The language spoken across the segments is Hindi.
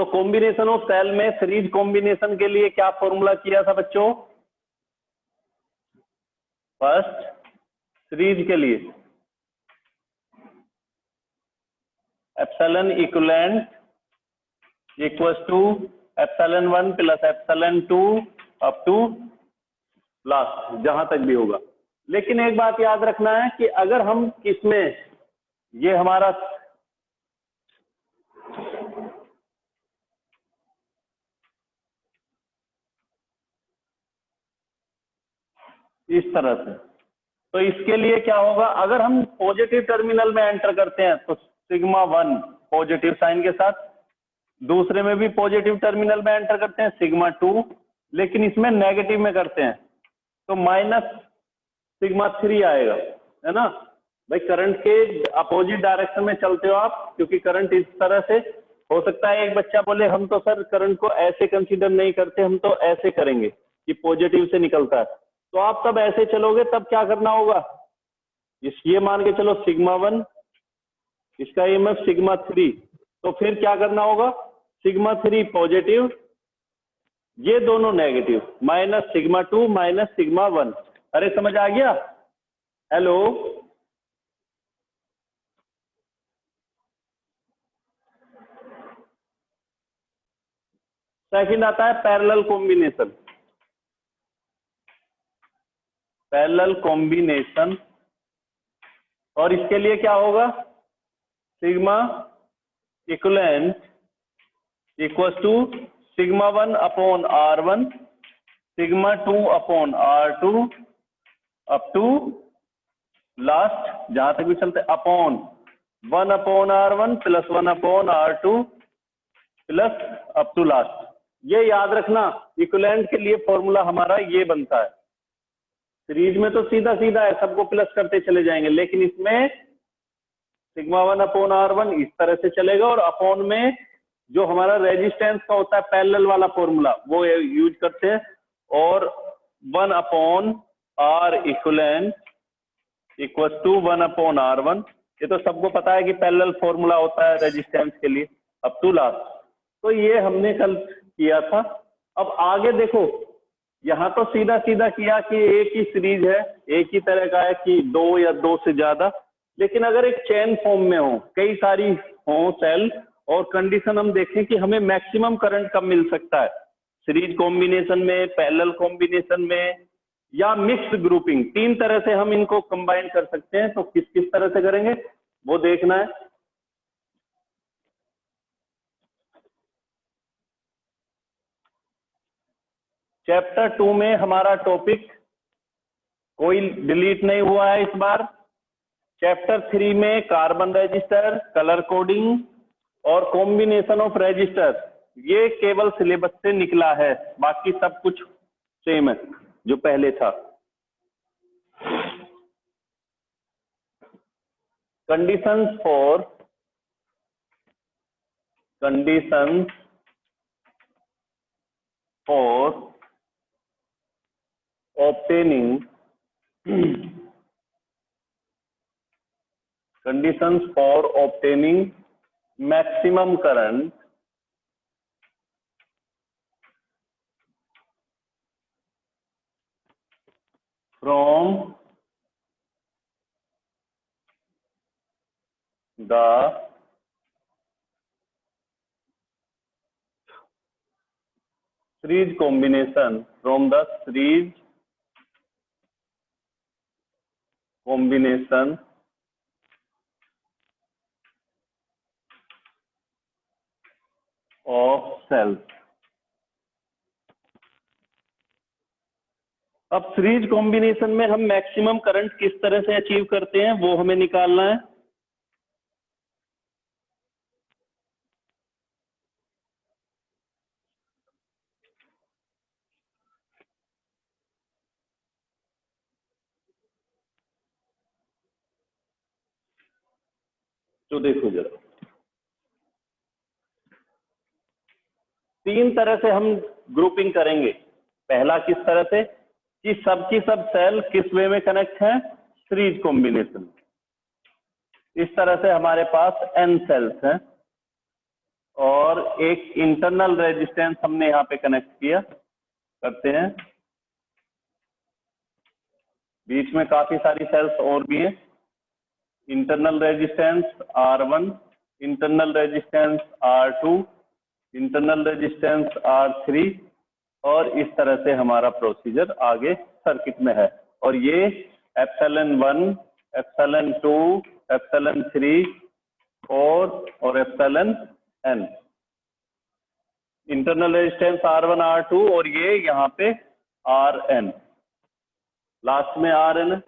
तो कॉम्बिनेशन ऑफ सेल में सीरीज कॉम्बिनेशन के लिए क्या फॉर्मूला किया था बच्चों? फर्स्ट सीरीज के लिए epsilon equivalent equals to epsilon 1 plus epsilon 2 up to last जहां तक भी होगा। लेकिन एक बात याद रखना है कि अगर हम किसमें ये हमारा इस तरह से, तो इसके लिए क्या होगा, अगर हम पॉजिटिव टर्मिनल में एंटर करते हैं तो σ1 पॉजिटिव साइन के साथ, दूसरे में भी पॉजिटिव टर्मिनल में एंटर करते हैं σ2, लेकिन इसमें नेगेटिव में करते हैं तो -σ3 आएगा, है ना भाई। करंट के अपोजिट डायरेक्शन में चलते हो आप, क्योंकि करंट इस तरह से हो सकता है। एक बच्चा बोले हम तो सर करंट को ऐसे कंसीडर नहीं करते, हम तो ऐसे करेंगे कि पॉजिटिव से निकलता है। तो आप तब ऐसे चलोगे, तब क्या करना होगा, ये मान के चलो σ1, इसका EMF σ3, तो फिर क्या करना होगा, σ3 पॉजिटिव, ये दोनों नेगेटिव, -σ2 -σ1। अरे समझ आ गया? हेलो, सेकंड आता है पैरेलल कॉम्बिनेशन। पैरेलल कॉम्बिनेशन, और इसके लिए क्या होगा, sigma equivalent equals to σ1 upon R1 σ2 upon R2 up to last जहां तक भी चलते, upon 1 upon R1 plus 1 upon R2 plus up to last. ये याद रखना, इक्विवेलेंट के लिए फॉर्मूला हमारा ये बनता है। सीरीज में तो सीधा सीधा है, सबको प्लस करते चले जाएंगे, लेकिन इसमें σ1 अपॉन R1 इस तरह से चलेगा, और अपॉन में जो हमारा रेजिस्टेंस का होता है पैरेलल वाला फॉर्मूला वो यूज करते हैं, और 1 upon R equivalent equals to 1 upon R1। ये तो सबको पता है कि पैरेलल फॉर्मूला होता है रेजिस्टेंस के लिए, अप टू लास्ट। तो ये हमने कल किया था। अब आगे देखो, यहाँ तो सीधा सीधा किया कि एक ही सीरीज है, एक ही तरह का है कि 2 या 2 से ज्यादा, लेकिन अगर एक चेन फॉर्म में हो, कई सारी हो सेल, और कंडीशन हम देखें कि हमें मैक्सिमम करंट कब मिल सकता है, सीरीज कॉम्बिनेशन में, पैरेलल कॉम्बिनेशन में, या मिक्स्ड ग्रुपिंग, 3 तरह से हम इनको कंबाइन कर सकते हैं। तो किस किस तरह से करेंगे वो देखना है। चैप्टर 2 में हमारा टॉपिक कोई डिलीट नहीं हुआ है इस बार। चैप्टर 3 में कार्बन रजिस्टर, कलर कोडिंग और कॉम्बिनेशन ऑफ रजिस्टर, ये केवल सिलेबस से निकला है, बाकी सब कुछ सेम है जो पहले था। Conditions for obtaining maximum current from the series combination of cells। अब सीरीज कॉम्बिनेशन में हम मैक्सिमम करंट किस तरह से अचीव करते हैं वो हमें निकालना है। तो देखो जरा, 3 तरह से हम ग्रुपिंग करेंगे। पहला किस तरह से कि सबकी सब सेल किस वे में कनेक्ट है, सीरीज कॉम्बिनेशन। इस तरह से हमारे पास n सेल्स हैं और एक इंटरनल रेजिस्टेंस हमने यहाँ पे कनेक्ट किया, करते हैं। बीच में काफी सारी सेल्स और भी है। Internal resistance R1, internal resistance R2, internal resistance R3, और इस तरह से हमारा प्रोसीजर आगे सर्किट में है। और ये ε1, ε2, ε3, 4 और εn, internal resistance R1, R2 और ये यहाँ पे Rn, लास्ट में Rn।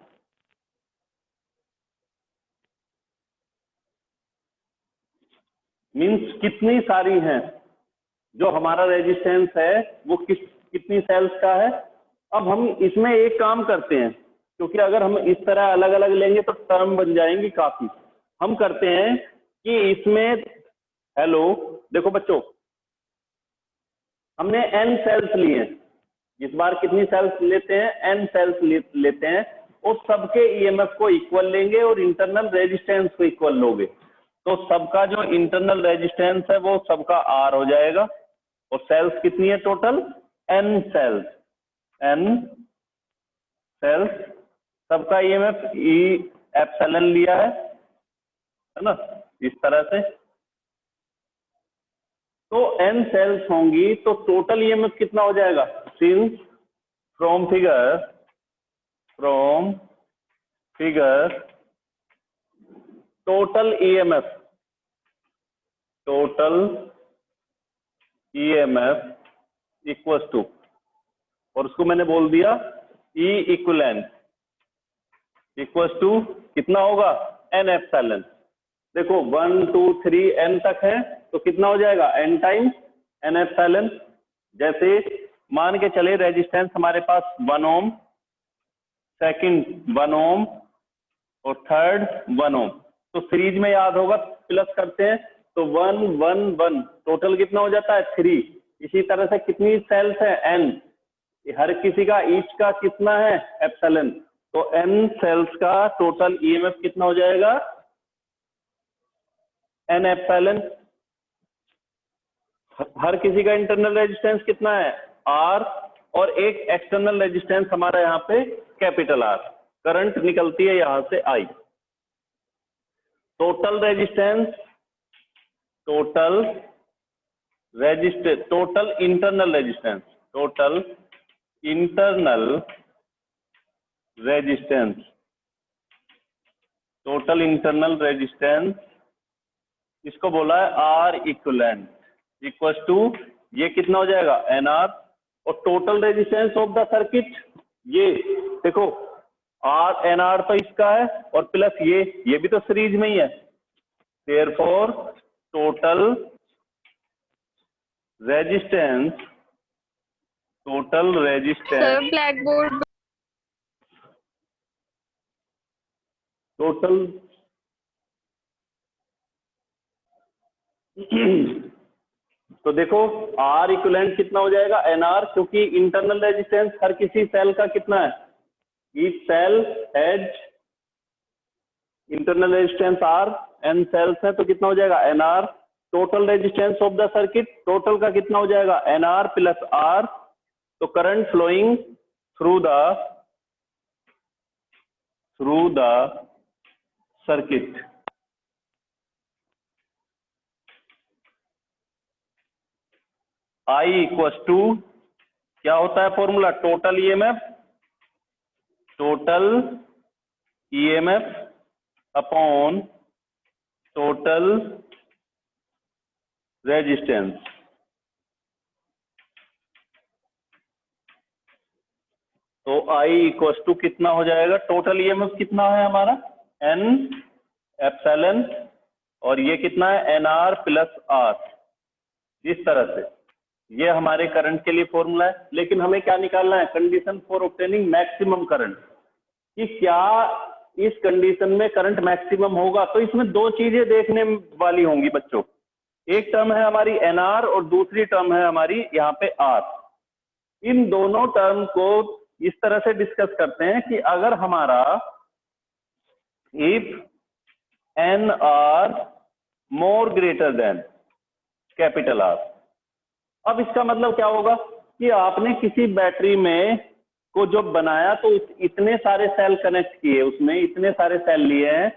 मीन्स कितनी सारी हैं, जो हमारा रेजिस्टेंस है वो कितनी सेल्स का है। अब हम इसमें एक काम करते हैं, क्योंकि अगर हम इस तरह अलग अलग लेंगे तो टर्म बन जाएंगी काफी। हम करते हैं कि इसमें, हेलो देखो बच्चों, हमने n सेल्स लिए, इस बार कितनी सेल्स लेते हैं, n सेल्स लेते हैं, और सबके ईएमएफ को इक्वल लेंगे और इंटरनल रेजिस्टेंस को इक्वल लोगे, तो सबका जो इंटरनल रेजिस्टेंस है वो सबका R हो जाएगा। और सेल्स कितनी है total, n cells, n cells, सबका ईएमएफ E एप्सिलॉन लिया है ना, इस तरह से। तो n सेल्स होंगी तो टोटल ईएमएफ कितना हो जाएगा, since from figure total EMF equals to, और उसको मैंने बोल दिया E इक्विवेलेंट इक्वल्स टू कितना होगा, n एप्सिलॉन। देखो 1 2 3 n तक है तो कितना हो जाएगा, n टाइम्स n एप्सिलॉन। जैसे मान के चले रेजिस्टेंस हमारे पास 1 ओम, सेकंड 1 ओम और थर्ड 1 ओम, तो सीरीज में याद होगा प्लस करते हैं तो 1 1 1, टोटल कितना हो जाता है 3। इसी तरह से कितनी सेल्स है, n, हर किसी का ईच का कितना है एप्सिलॉन, तो n सेल्स का टोटल ईएमएफ कितना हो जाएगा, n एप्सिलॉन। हर किसी का इंटरनल रेजिस्टेंस कितना है R, और एक एक्सटर्नल रेजिस्टेंस हमारा यहाँ पे कैपिटल R, करंट निकलती है यहां से I। Total resistance, total internal resistance, total internal resistance, इसको बोला है R इक्विवेलेंट इक्वल्स टू, ये कितना हो जाएगा NR, और total resistance of the circuit, ये देखो NR तो इसका है और प्लस ये भी तो सीरीज में ही है, therefore total resistance sir black board total तो देखो R इक्विवेलेंट कितना हो जाएगा NR, क्योंकि इंटरनल रेजिस्टेंस हर किसी सेल का कितना है, each cell has internal resistance R, n cells है तो कितना हो जाएगा NR। Total resistance of the circuit, total का कितना हो जाएगा NR प्लस R, तो current flowing through the circuit, I equals to क्या होता है formula, total EMF upon total resistance. तो I इक्वल्स टू कितना हो जाएगा, टोटल ईएमएफ कितना है हमारा n एप्सिलॉन, और ये कितना है NR प्लस R। इस तरह से ये हमारे करंट के लिए फॉर्मूला है। लेकिन हमें क्या निकालना है, condition for obtaining maximum current, कि क्या इस कंडीशन में करंट मैक्सिमम होगा। तो इसमें दो चीजें देखने वाली होंगी बच्चों, एक टर्म है हमारी NR और दूसरी टर्म है हमारी यहाँ पे R। इन दोनों टर्म को इस तरह से डिस्कस करते हैं कि अगर हमारा if NR more greater then capital R. अब इसका मतलब क्या होगा कि आपने किसी बैटरी में को जब बनाया तो इतने सारे सेल कनेक्ट किए, उसमें इतने सारे सेल लिए हैं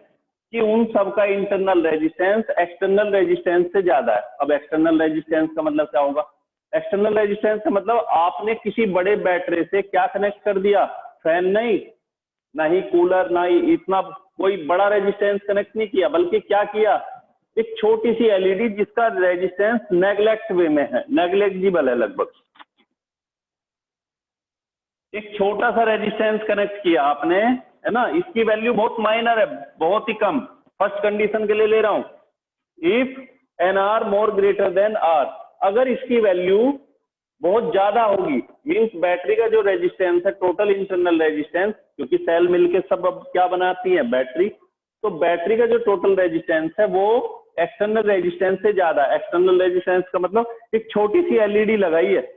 कि उन सब का इंटरनल रेजिस्टेंस एक्सटर्नल रेजिस्टेंस से ज्यादा है। अब एक्सटर्नल रेजिस्टेंस का मतलब क्या होगा? एक्सटर्नल रेजिस्टेंस का मतलब आपने किसी बड़े बैटरी से क्या कनेक्ट कर दिया? फैन नहीं, ना ही कूलर, ना ही इतना कोई बड़ा रेजिस्टेंस कनेक्ट नहीं किया, बल्कि क्या किया? एक छोटी सी एलईडी जिसका रेजिस्टेंस नेग्लेक्ट वे में है, नेग्लेक्जिबल है लगभग, एक छोटा सा रेजिस्टेंस कनेक्ट किया आपने, है ना। इसकी वैल्यू बहुत माइनर है, बहुत ही कम। फर्स्ट कंडीशन के लिए ले रहा हूं, if N R more greater than R. अगर इसकी वैल्यू बहुत ज्यादा होगी, मींस बैटरी का जो रेजिस्टेंस है, टोटल इंटरनल रेजिस्टेंस, क्योंकि सेल मिलके सब अब क्या बनाती है? बैटरी। तो बैटरी का जो टोटल रेजिस्टेंस है वो एक्सटर्नल रेजिस्टेंस से ज्यादा। एक्सटर्नल रेजिस्टेंस का मतलब एक छोटी सी एलईडी लगाई है,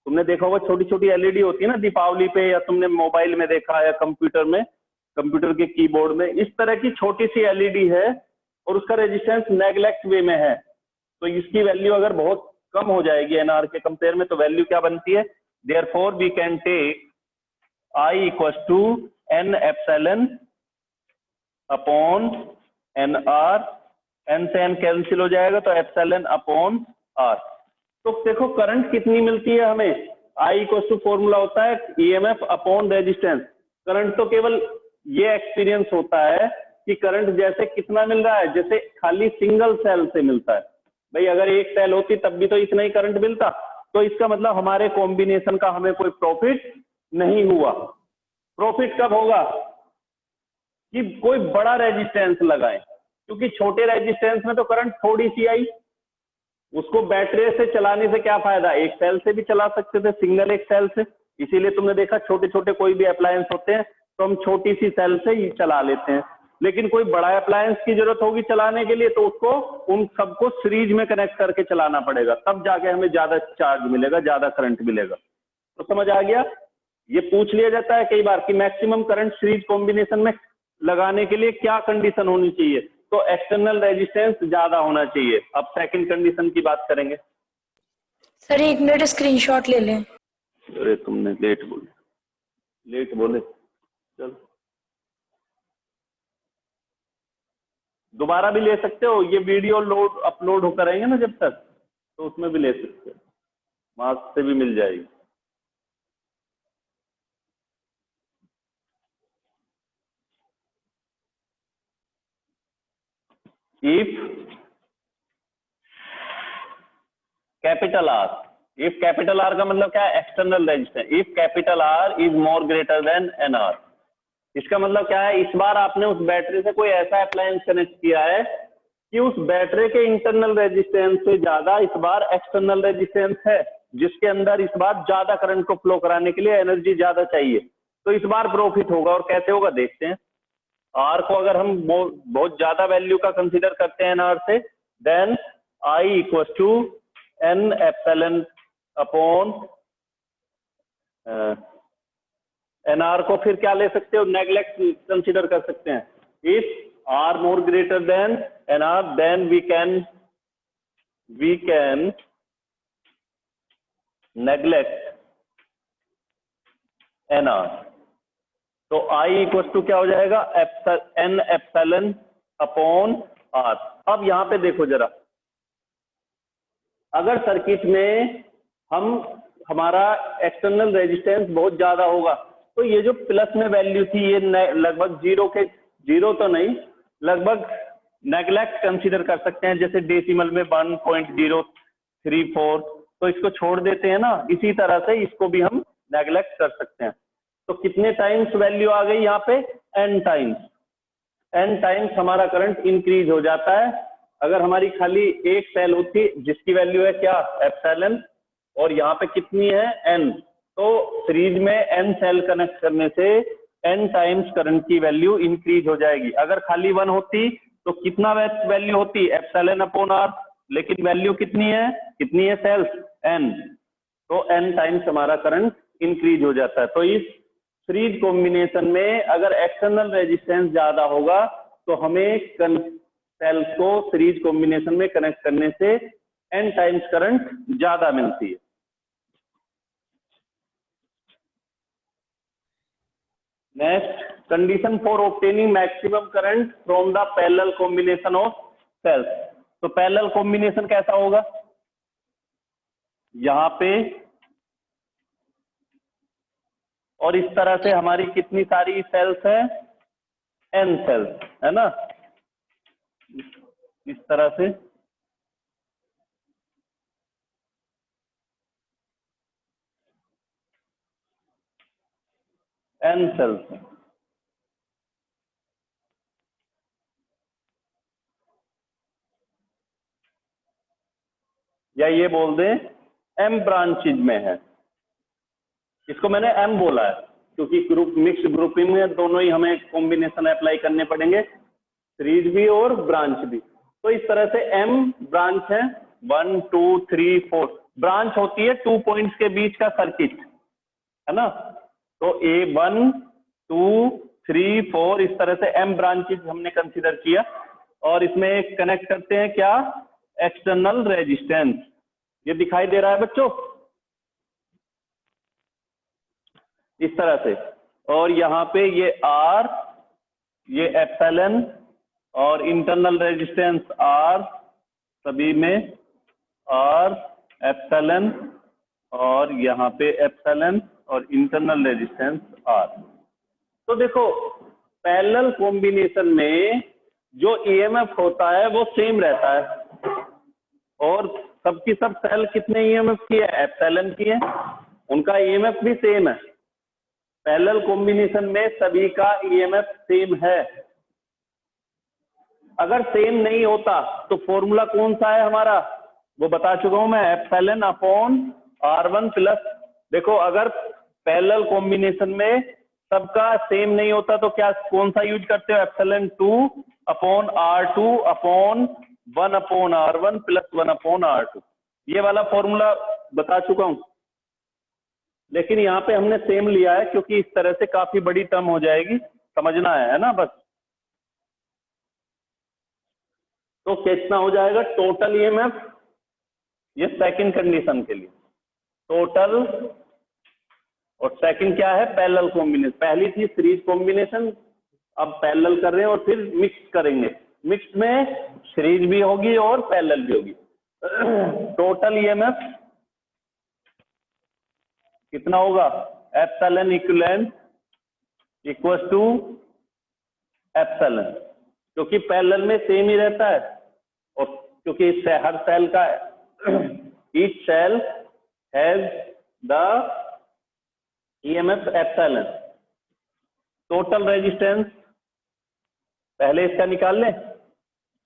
तुमने देखा होगा छोटी छोटी एलईडी होती है ना दीपावली पे, या तुमने मोबाइल में देखा या कंप्यूटर में, कंप्यूटर के कीबोर्ड में, इस तरह की छोटी सी एलईडी है और उसका रेजिस्टेंस नेग्लेक्ट वे में है। तो इसकी वैल्यू अगर बहुत कम हो जाएगी एनआर के कंपेयर में, तो वैल्यू क्या बनती है? Therefore we can take I equals to N epsilon upon N R, N से एन कैंसिल हो जाएगा तो एप्सिलॉन अपॉन आर। तो देखो करंट कितनी मिलती है हमें? आई इक्वल्स टू फॉर्मूला होता है ईएमएफ अपॉन रेजिस्टेंस। करंट तो केवल ये एक्सपीरियंस होता है कि करंट जैसे कितना मिल रहा है, जैसे खाली सिंगल सेल से मिलता है। भाई अगर एक सेल होती तब भी तो इतना ही करंट मिलता, तो इसका मतलब हमारे कॉम्बिनेशन का हमें कोई प्रॉफिट नहीं हुआ। प्रॉफिट कब होगा? कि कोई बड़ा रेजिस्टेंस लगाएं, क्योंकि छोटे रेजिस्टेंस में तो करंट थोड़ी सी आई, उसको बैटरी से चलाने से क्या फायदा? एक सेल से भी चला सकते थे, सिंगल एक सेल से। इसीलिए तुमने देखा छोटे छोटे कोई भी अप्लायंस होते हैं तो हम छोटी सी सेल से ही चला लेते हैं, लेकिन कोई बड़ा अप्लायंस की जरूरत होगी चलाने के लिए तो उसको उन सबको सीरीज में कनेक्ट करके चलाना पड़ेगा, तब जाके हमें ज्यादा चार्ज मिलेगा, ज्यादा करंट मिलेगा। तो समझ आ गया? ये पूछ लिया जाता है कई बार कि मैक्सिमम करंट सीरीज कॉम्बिनेशन में लगाने के लिए क्या कंडीशन होनी चाहिए? तो एक्सटर्नल रेजिस्टेंस ज्यादा होना चाहिए। अब सेकंड कंडीशन की बात करेंगे। सर 1 मिनट स्क्रीनशॉट ले लें। अरे तुमने लेट बोले चल, दोबारा भी ले सकते हो, ये वीडियो अपलोड होकर आएंगे ना जब तक, तो उसमें भी ले सकते हो, मार्क्स से भी मिल जाएगी। If capital R, if capital R का मतलब क्या है? External resistance. If capital R is more greater than N R, इसका मतलब क्या है? इस बार आपने उस बैटरी से कोई ऐसा अप्लायंस कनेक्ट किया है कि उस बैटरी के इंटरनल रेजिस्टेंस से ज्यादा इस बार एक्सटर्नल रेजिस्टेंस है, जिसके अंदर इस बार ज्यादा करंट को फ्लो कराने के लिए एनर्जी ज्यादा चाहिए, तो इस बार प्रॉफिट होगा। और कैसे होगा देखते हैं। आर को अगर हम बहुत ज्यादा वैल्यू का कंसीडर करते हैं आर से, then I equal to N epsilon upon NR को फिर क्या ले सकते हो? नेग्लेक्ट कंसीडर कर सकते हैं। If R more greater than NR then we can neglect NR. तो आई इक्वल टू क्या हो जाएगा? N epsilon upon R. अब यहां पे देखो जरा, अगर सर्किट में हमारा एक्सटर्नल रेजिस्टेंस बहुत ज्यादा होगा तो ये जो प्लस में वैल्यू थी ये लगभग जीरो तो नहीं, लगभग नेग्लेक्ट कंसीडर कर सकते हैं। जैसे डेसिमल में 1.034, तो इसको छोड़ देते हैं ना, इसी तरह से इसको भी हम नेग्लेक्ट कर सकते हैं। तो कितने टाइम्स वैल्यू आ गई यहाँ पे? n टाइम्स हमारा करंट इंक्रीज हो जाता है। अगर हमारी खाली एक सेल होती जिसकी वैल्यू है क्या? एप्सिलॉन, और यहाँ पे कितनी है? n, तो सीरीज में n सेल कनेक्ट करने से n टाइम्स करंट की वैल्यू इंक्रीज हो जाएगी। अगर खाली 1 होती तो कितना वैल्यू होती? एप्सिलॉन अपॉन r, लेकिन वैल्यू कितनी है सेल्स? n, तो n टाइम्स हमारा करंट इंक्रीज हो जाता है। तो इस सीरीज कॉम्बिनेशन में अगर एक्सटर्नल रेजिस्टेंस ज्यादा होगा तो हमें सेल्स को सीरीज कॉम्बिनेशन में कनेक्ट करने से n टाइम्स करंट ज्यादा मिलती है। Next, condition for obtaining maximum current from the parallel combination of cells. तो पैरेलल कॉम्बिनेशन कैसा होगा, यहां पे और इस तरह से हमारी कितनी सारी सेल्स है, n सेल्स है ना, इस तरह से n सेल्स, या ये बोल दें m ब्रांचेज में है। इसको मैंने m बोला है क्योंकि ग्रुप मिक्स ग्रुपिंग में दोनों ही हमें कॉम्बिनेशन अप्लाई करने पड़ेंगे, सीरीज भी और ब्रांच भी। तो इस तरह से m ब्रांच है, 1 2 3 4 ब्रांच होती है 2 पॉइंट्स के बीच का सर्किट, है ना। तो A1 2 3 4 इस तरह से m ब्रांचेज हमने कंसीडर किया, और इसमें कनेक्ट करते हैं क्या, एक्सटर्नल रेजिस्टेंस। ये दिखाई दे रहा है बच्चों, इस तरह से। और यहाँ पे ये R, ये एप्सिलॉन और इंटरनल रेजिस्टेंस R, सभी में R एप्सिलॉन और यहाँ पे एप्सिलॉन और इंटरनल रेजिस्टेंस R। तो देखो पैरेलल कॉम्बिनेशन में जो ईएमएफ होता है वो सेम रहता है, और सबकी सब सेल कितने ईएमएफ की है, एप्सिलॉन की है, उनका ईएमएफ भी सेम है। पैरेलल कॉम्बिनेशन में सभी का ईएमएफ सेम है। अगर सेम नहीं होता तो फॉर्मूला कौन सा है हमारा, वो बता चुका हूं मैं, एप्सिलॉन अपॉन R1 प्लस। देखो अगर पैरेलल कॉम्बिनेशन में सबका सेम नहीं होता तो क्या कौन सा यूज करते हो, epsilon 2 upon R2 upon 1 upon R1 plus 1 upon R2। ये वाला फॉर्मूला बता चुका हूं, लेकिन यहाँ पे हमने सेम लिया है क्योंकि इस तरह से काफी बड़ी टर्म हो जाएगी, समझना है ना बस। तो कितना हो जाएगा टोटल ईएमएफ, ये सेकंड कंडीशन के लिए टोटल, और सेकंड क्या है, पैरेलल कॉम्बिनेशन। पहली थी सीरीज कॉम्बिनेशन, अब पैरेलल कर रहे हैं और फिर मिक्स करेंगे। मिक्स में सीरीज भी होगी और पैरेलल भी होगी। टोटल ईएमएफ कितना होगा, epsilon equivalent equal to epsilon, क्योंकि पैरेलल में सेम ही रहता है, और क्योंकि इससे हर सेल का each cell has the EMF epsilon. Total resistance पहले इसका निकाल लें,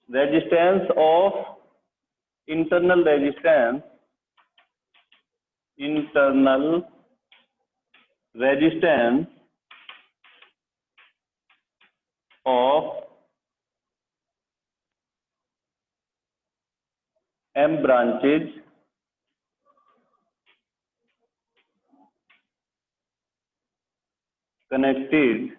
resistance of internal resistance, internal resistance of m branches connected